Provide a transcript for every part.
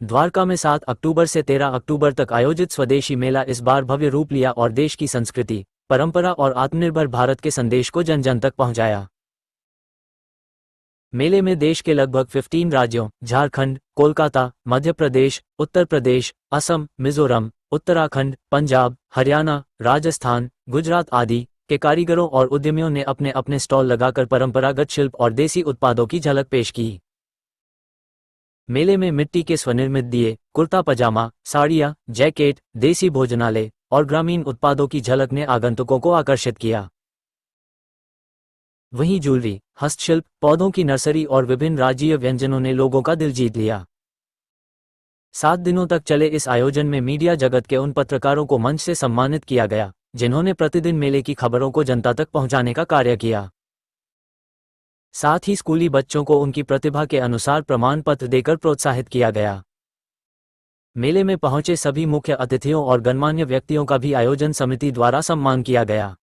द्वारका में 7 अक्टूबर से 13 अक्टूबर तक आयोजित स्वदेशी मेला इस बार भव्य रूप लिया और देश की संस्कृति, परंपरा और आत्मनिर्भर भारत के संदेश को जन जन तक पहुंचाया। मेले में देश के लगभग 15 राज्यों झारखंड, कोलकाता, मध्य प्रदेश, उत्तर प्रदेश, असम, मिजोरम, उत्तराखंड, पंजाब, हरियाणा, राजस्थान, गुजरात आदि के कारीगरों और उद्यमियों ने अपने अपने स्टॉल लगाकर परंपरागत शिल्प और देसी उत्पादों की झलक पेश की। मेले में मिट्टी के स्वनिर्मित दिए, कुर्ता पजामा, साड़ियाँ, जैकेट, देसी भोजनालय और ग्रामीण उत्पादों की झलक ने आगंतुकों को आकर्षित किया। वहीं ज्वेलरी, हस्तशिल्प, पौधों की नर्सरी और विभिन्न राज्यीय व्यंजनों ने लोगों का दिल जीत लिया। 7 दिनों तक चले इस आयोजन में मीडिया जगत के उन पत्रकारों को मंच से सम्मानित किया गया, जिन्होंने प्रतिदिन मेले की खबरों को जनता तक पहुंचाने का कार्य किया। साथ ही स्कूली बच्चों को उनकी प्रतिभा के अनुसार प्रमाण पत्र देकर प्रोत्साहित किया गया। मेले में पहुंचे सभी मुख्य अतिथियों और गणमान्य व्यक्तियों का भी आयोजन समिति द्वारा सम्मान किया गया।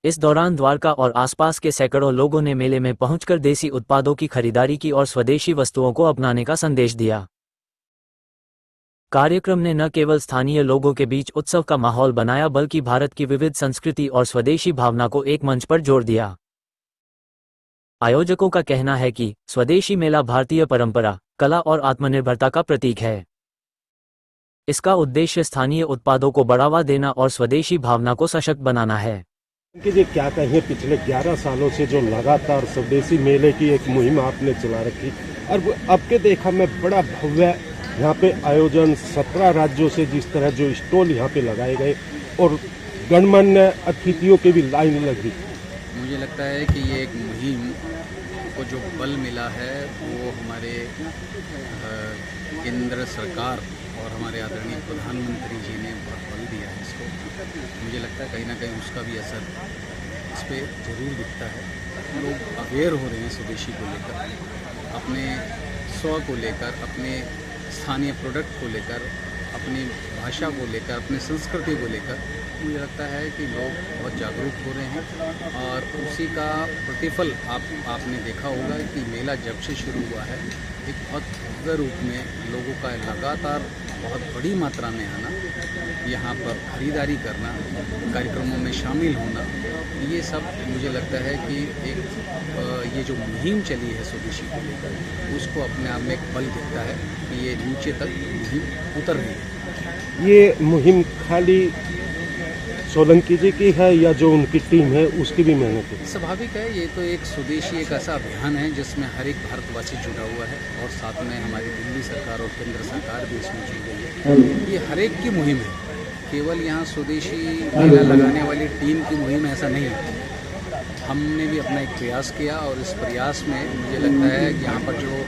इस दौरान द्वारका और आसपास के सैकड़ों लोगों ने मेले में पहुंचकर देसी उत्पादों की खरीदारी की और स्वदेशी वस्तुओं को अपनाने का संदेश दिया। कार्यक्रम ने न केवल स्थानीय लोगों के बीच उत्सव का माहौल बनाया बल्कि भारत की विविध संस्कृति और स्वदेशी भावना को एक मंच पर जोड़ दिया। आयोजकों का कहना है कि स्वदेशी मेला भारतीय परंपरा, कला और आत्मनिर्भरता का प्रतीक है। इसका उद्देश्य स्थानीय उत्पादों को बढ़ावा देना और स्वदेशी भावना को सशक्त बनाना है। कि जी क्या कहें, पिछले 11 सालों से जो लगातार स्वदेशी मेले की एक मुहिम आपने चला रखी और अब के देखा मैं बड़ा भव्य यहाँ पे आयोजन 17 राज्यों से जिस तरह जो स्टॉल यहाँ पे लगाए गए और गणमान्य अतिथियों की भी लाइन लगी। मुझे लगता है कि ये एक मुहिम को जो बल मिला है वो हमारे केंद्र सरकार और हमारे आदरणीय प्रधानमंत्री जी ने बहुत बल दिया है इसको। मुझे लगता है कहीं ना कहीं उसका भी असर इस पर ज़रूर दिखता है। लोग अवेयर हो रहे हैं स्वदेशी को लेकर, अपने स्व को लेकर, अपने स्थानीय प्रोडक्ट को लेकर, अपनी भाषा को लेकर, अपनी संस्कृति को लेकर। मुझे लगता है कि लोग बहुत जागरूक हो रहे हैं और उसी का प्रतिफल आपने देखा होगा कि मेला जब से शुरू हुआ है एक बहुत भव्य रूप में लोगों का लगातार बहुत बड़ी मात्रा में आना, यहाँ पर खरीदारी करना, कार्यक्रमों में शामिल होना, ये सब मुझे लगता है कि एक ये जो मुहिम चली है स्वदेशी को लेकर उसको अपने आप में एक बल दिखता है कि ये नीचे तक मुहिम उतर रही है। ये मुहिम खाली सोलंकी जी की है या जो उनकी टीम है उसकी भी मेहनत है? स्वाभाविक है, ये तो एक स्वदेशी एक ऐसा अभियान है जिसमें हर एक भारतवासी जुड़ा हुआ है और साथ में हमारी दिल्ली सरकार और केंद्र सरकार भी इसमें जुड़ गई है। ये हर एक की मुहिम है, केवल यहाँ स्वदेशी मेला लगाने वाली टीम की मुहिम ऐसा नहीं है। हमने भी अपना एक प्रयास किया और इस प्रयास में मुझे लगता है कि यहाँ पर जो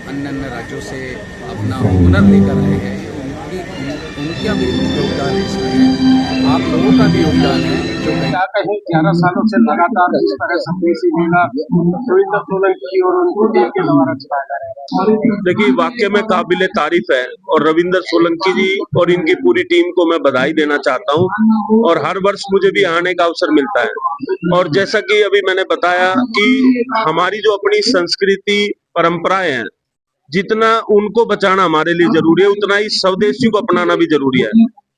अन्य अन्य राज्यों से अपना हुनर लेकर आए हैं उनका भी योगदान है इसमें, आप लोगों का भी योगदान है। जो क्या कहें, 11 सालों से लगातार इस तरह स्वदेशी मेला रविंद्र सोलंकी और उनकी टीम के द्वारा चलाया जा रहा है। देखिए, वाकई में काबिले तारीफ है और रविंद्र सोलंकी जी और इनकी पूरी टीम को मैं बधाई देना चाहता हूं और हर वर्ष मुझे भी आने का अवसर मिलता है। और जैसा कि अभी मैंने बताया कि हमारी जो अपनी संस्कृति परंपराएं हैं, जितना उनको बचाना हमारे लिए जरूरी है उतना ही स्वदेशी को अपनाना भी जरूरी है,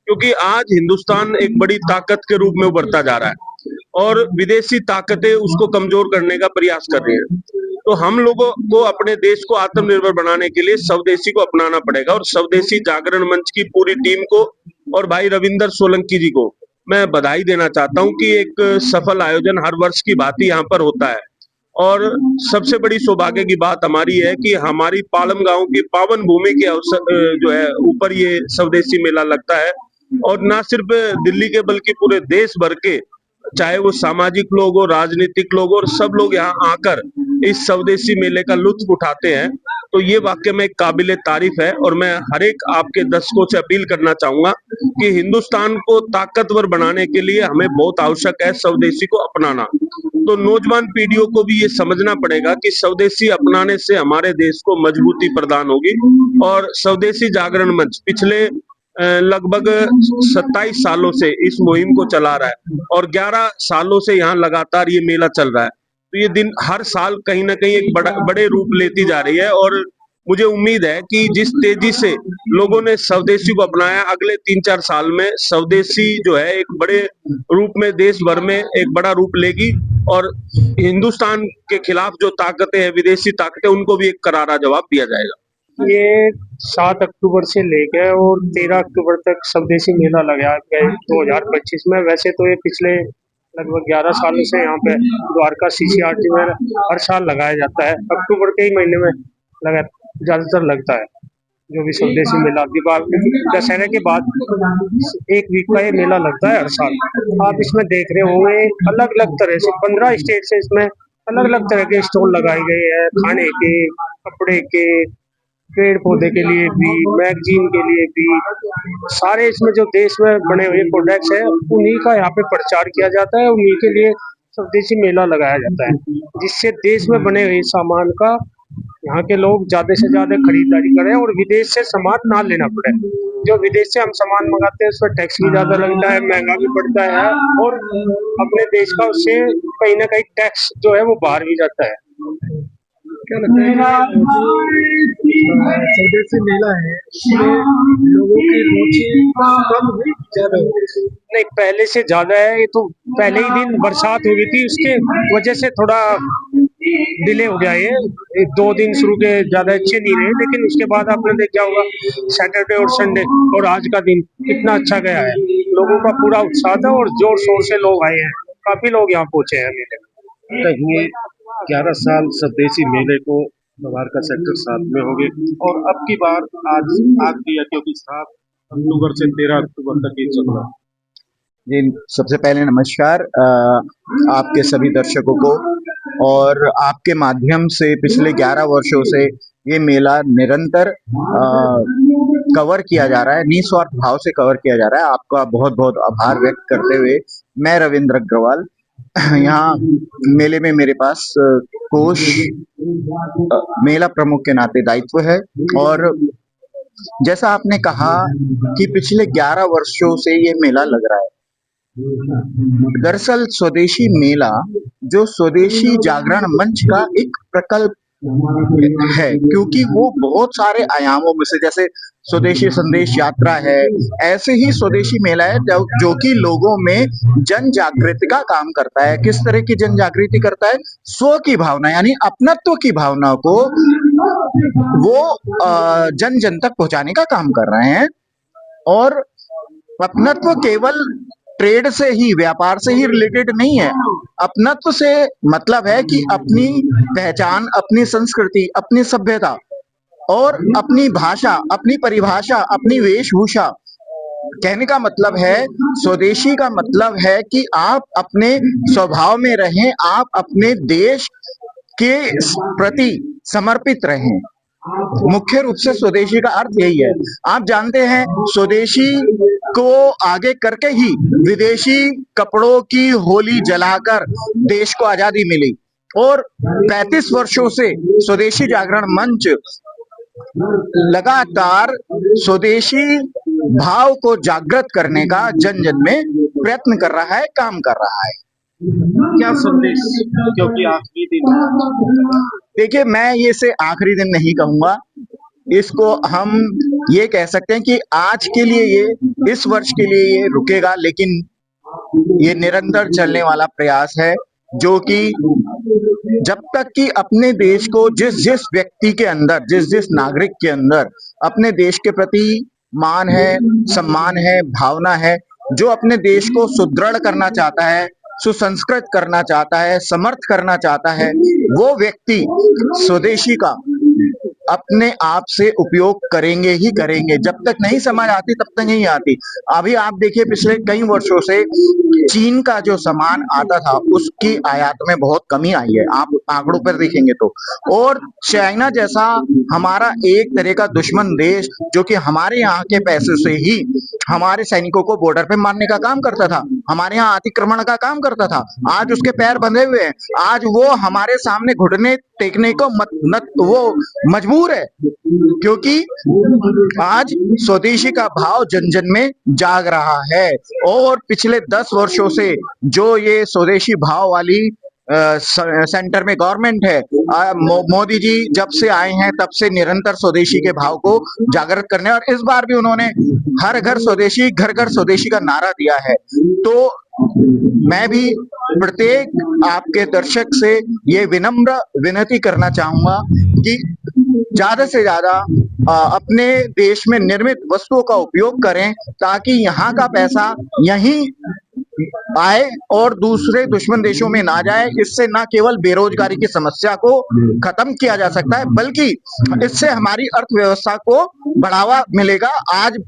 क्योंकि आज हिंदुस्तान एक बड़ी ताकत के रूप में उभरता जा रहा है और विदेशी ताकतें उसको कमजोर करने का प्रयास कर रही हैं। तो हम लोगों को अपने देश को आत्मनिर्भर बनाने के लिए स्वदेशी को अपनाना पड़ेगा और स्वदेशी जागरण मंच की पूरी टीम को और भाई रविंद्र सोलंकी जी को मैं बधाई देना चाहता हूं कि एक सफल आयोजन हर वर्ष की भांति यहाँ पर होता है। और सबसे बड़ी सौभाग्य की बात हमारी है कि हमारी पालम गांव की पावन भूमि के अवसर जो है ऊपर ये स्वदेशी मेला लगता है और न सिर्फ दिल्ली के बल्कि पूरे देश भर के, चाहे वो सामाजिक लोग हो, राजनीतिक लोग और सब लोग यहाँ आकर इस स्वदेशी मेले का लुत्फ उठाते हैं। तो ये वाकई में काबिले तारीफ है और मैं हर एक आपके दर्शकों से अपील करना चाहूंगा कि हिंदुस्तान को ताकतवर बनाने के लिए हमें बहुत आवश्यक है स्वदेशी को अपनाना। तो नौजवान पीढ़ियों को भी ये समझना पड़ेगा कि स्वदेशी अपनाने से हमारे देश को मजबूती प्रदान होगी। और स्वदेशी जागरण मंच पिछले लगभग 27 सालों से इस मुहिम को चला रहा है और 11 सालों से यहाँ लगातार ये मेला चल रहा है। तो ये दिन हर साल कहीं ना कहीं एक बड़े रूप लेती जा रही है और मुझे उम्मीद है कि जिस तेजी से लोगों ने स्वदेशी को अपनाया, अगले 3-4 साल में स्वदेशी जो है एक बड़े रूप में देश भर में एक बड़ा रूप लेगी और हिंदुस्तान के खिलाफ जो ताकतें हैं, विदेशी ताकतें, उनको भी एक करारा जवाब दिया जाएगा। ये 7 अक्टूबर से लेकर और 13 अक्टूबर तक स्वदेशी मेला लगा है 2025 में। वैसे तो ये पिछले लगभग 11 सालों से यहाँ पे द्वारका CCRT में हर साल लगाया जाता है। अक्टूबर के ही महीने में लगा ज्यादातर लगता है जो भी स्वदेशी मेला। दीपावली दशहरे के बाद 1 वीक का ये मेला लगता है हर साल। आप इसमें देख रहे होंगे अलग अलग तरह से 15 स्टेट से इसमें अलग अलग तरह के स्टॉल लगाए गए हैं, खाने के, कपड़े के, पेड़ पौधे के लिए भी, मैगजीन के लिए भी। सारे इसमें जो देश में बने हुए प्रोडक्ट्स है उन्हीं का यहाँ पे प्रचार किया जाता है, उन्हीं के लिए स्वदेशी मेला लगाया जाता है, जिससे देश में बने हुए सामान का यहाँ के लोग ज्यादा से ज्यादा खरीदारी करें और विदेश से सामान ना लेना पड़े। जो विदेश से हम सामान मंगाते हैं उस पर टैक्स भी ज्यादा लगता है, महंगा भी पड़ता है और अपने देश का उससे कहीं ना कहीं टैक्स जो है वो बाहर भी जाता है। क्या लगता है स्वदेशी मेला है इसमें लोगों की रुचि कम हुई ज्यादा हो गई? नहीं, पहले से ज्यादा है। ये तो पहले ही दिन बरसात हो गई थी, उसके वजह से थोड़ा डिले हो गया। ये 2 दिन शुरू के ज्यादा अच्छे नहीं रहे, लेकिन उसके बाद आपने देखा होगा सैटरडे और संडे और आज का दिन कितना अच्छा गया है। लोगों का पूरा उत्साह था और जोर शोर से लोग आए हैं, काफी लोग यहाँ पहुंचे हैं मेले में। हुए 11 साल स्वदेशी मेले को द्वारका सेक्टर 7 में हो गए और अब की बार आज आग दिया क्योंकि 7 अक्टूबर से 13 अक्टूबर तक ये चल रहा है। जी, सबसे पहले नमस्कार आपके सभी दर्शकों को। और आपके माध्यम से पिछले 11 वर्षों से ये मेला निरंतर कवर किया जा रहा है, निस्वार्थ भाव से कवर किया जा रहा है। आपका बहुत बहुत आभार व्यक्त करते हुए मैं रविंद्र अग्रवाल, यहाँ मेले में मेरे पास कोष मेला प्रमुख के नाते दायित्व है। और जैसा आपने कहा कि पिछले 11 वर्षों से ये मेला लग रहा है, दरअसल स्वदेशी मेला जो स्वदेशी जागरण मंच का एक प्रकल्प है, क्योंकि वो बहुत सारे आयामों में से, जैसे स्वदेशी संदेश यात्रा है, ऐसे ही स्वदेशी मेला है जो कि लोगों में जन जागृति का काम करता है। किस तरह की जन जागृति करता है? स्व की भावना यानी अपनत्व की भावना को वो जन जन तक पहुंचाने का काम कर रहे हैं। और अपनत्व केवल ट्रेड से ही, व्यापार से ही रिलेटेड नहीं है। अपनत्व से मतलब है कि अपनी पहचान, अपनी संस्कृति, अपनी सभ्यता और अपनी भाषा, अपनी परिभाषा, अपनी वेशभूषा। कहने का मतलब है, स्वदेशी का मतलब है कि आप अपने स्वभाव में रहें, आप अपने देश के प्रति समर्पित रहें। मुख्य रूप से स्वदेशी का अर्थ यही है। आप जानते हैं, स्वदेशी को आगे करके ही विदेशी कपड़ों की होली जलाकर देश को आजादी मिली। और 35 वर्षों से स्वदेशी जागरण मंच लगातार स्वदेशी भाव को जागृत करने का जन जन में प्रयत्न कर रहा है, काम कर रहा है। क्या संदेश, क्योंकि आखिरी दिन, देखिए, मैं ये से आखिरी दिन नहीं कहूंगा, इसको हम ये कह सकते हैं कि आज के लिए ये, इस वर्ष के लिए ये रुकेगा, लेकिन ये निरंतर चलने वाला प्रयास है, जो कि जब तक कि अपने देश को जिस जिस व्यक्ति के अंदर, जिस जिस नागरिक के अंदर अपने देश के प्रति मान है, सम्मान है, भावना है, जो अपने देश को सुदृढ़ करना चाहता है, सुसंस्कृत करना चाहता है, समर्थ करना चाहता है, वो व्यक्ति स्वदेशी का अपने आप से उपयोग करेंगे ही करेंगे। जब तक नहीं समझ आती तब तक नहीं आती। अभी आप देखिए, पिछले कई वर्षों से चीन का जो सामान आता था उसकी आयात में बहुत कमी आई है, आप आंकड़ों पर देखेंगे तो। और चाइना जैसा हमारा एक तरह का दुश्मन देश, जो कि हमारे यहाँ के पैसे से ही हमारे सैनिकों को बॉर्डर पे मारने का काम करता था, हमारे यहाँ अतिक्रमण का काम करता था, आज उसके पैर बंधे हुए हैं। आज वो हमारे सामने घुटने टेकने को वो मजबूर है, क्योंकि आज स्वदेशी का भाव जन जन में जाग रहा है। और पिछले 10 वर्षों से जो ये स्वदेशी भाव वाली सेंटर में गवर्नमेंट है। मोदी जी जब से आए हैं तब से निरंतर स्वदेशी के भाव को जागृत करने, और इस बार भी उन्होंने हर घर स्वदेशी घर घर स्वदेशी का नारा दिया है। तो मैं भी प्रत्येक आपके दर्शक से ये विनम्र विनती करना चाहूंगा कि ज्यादा से ज्यादा अपने देश में निर्मित वस्तुओं का उपयोग करें, ताकि यहाँ का पैसा यहीं आए और दूसरे दुश्मन देशों में ना जाए। इससे ना केवल बेरोजगारी की समस्या को खत्म किया जा सकता है, बल्कि इससे हमारी अर्थव्यवस्था को बढ़ावा मिलेगा। आज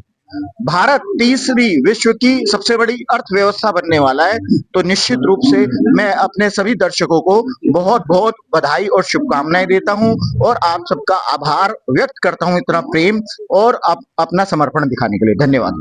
भारत तीसरी विश्व की सबसे बड़ी अर्थव्यवस्था बनने वाला है। तो निश्चित रूप से मैं अपने सभी दर्शकों को बहुत बहुत बधाई और शुभकामनाएं देता हूं, और आप सबका आभार व्यक्त करता हूं इतना प्रेम और अपना समर्पण दिखाने के लिए। धन्यवाद।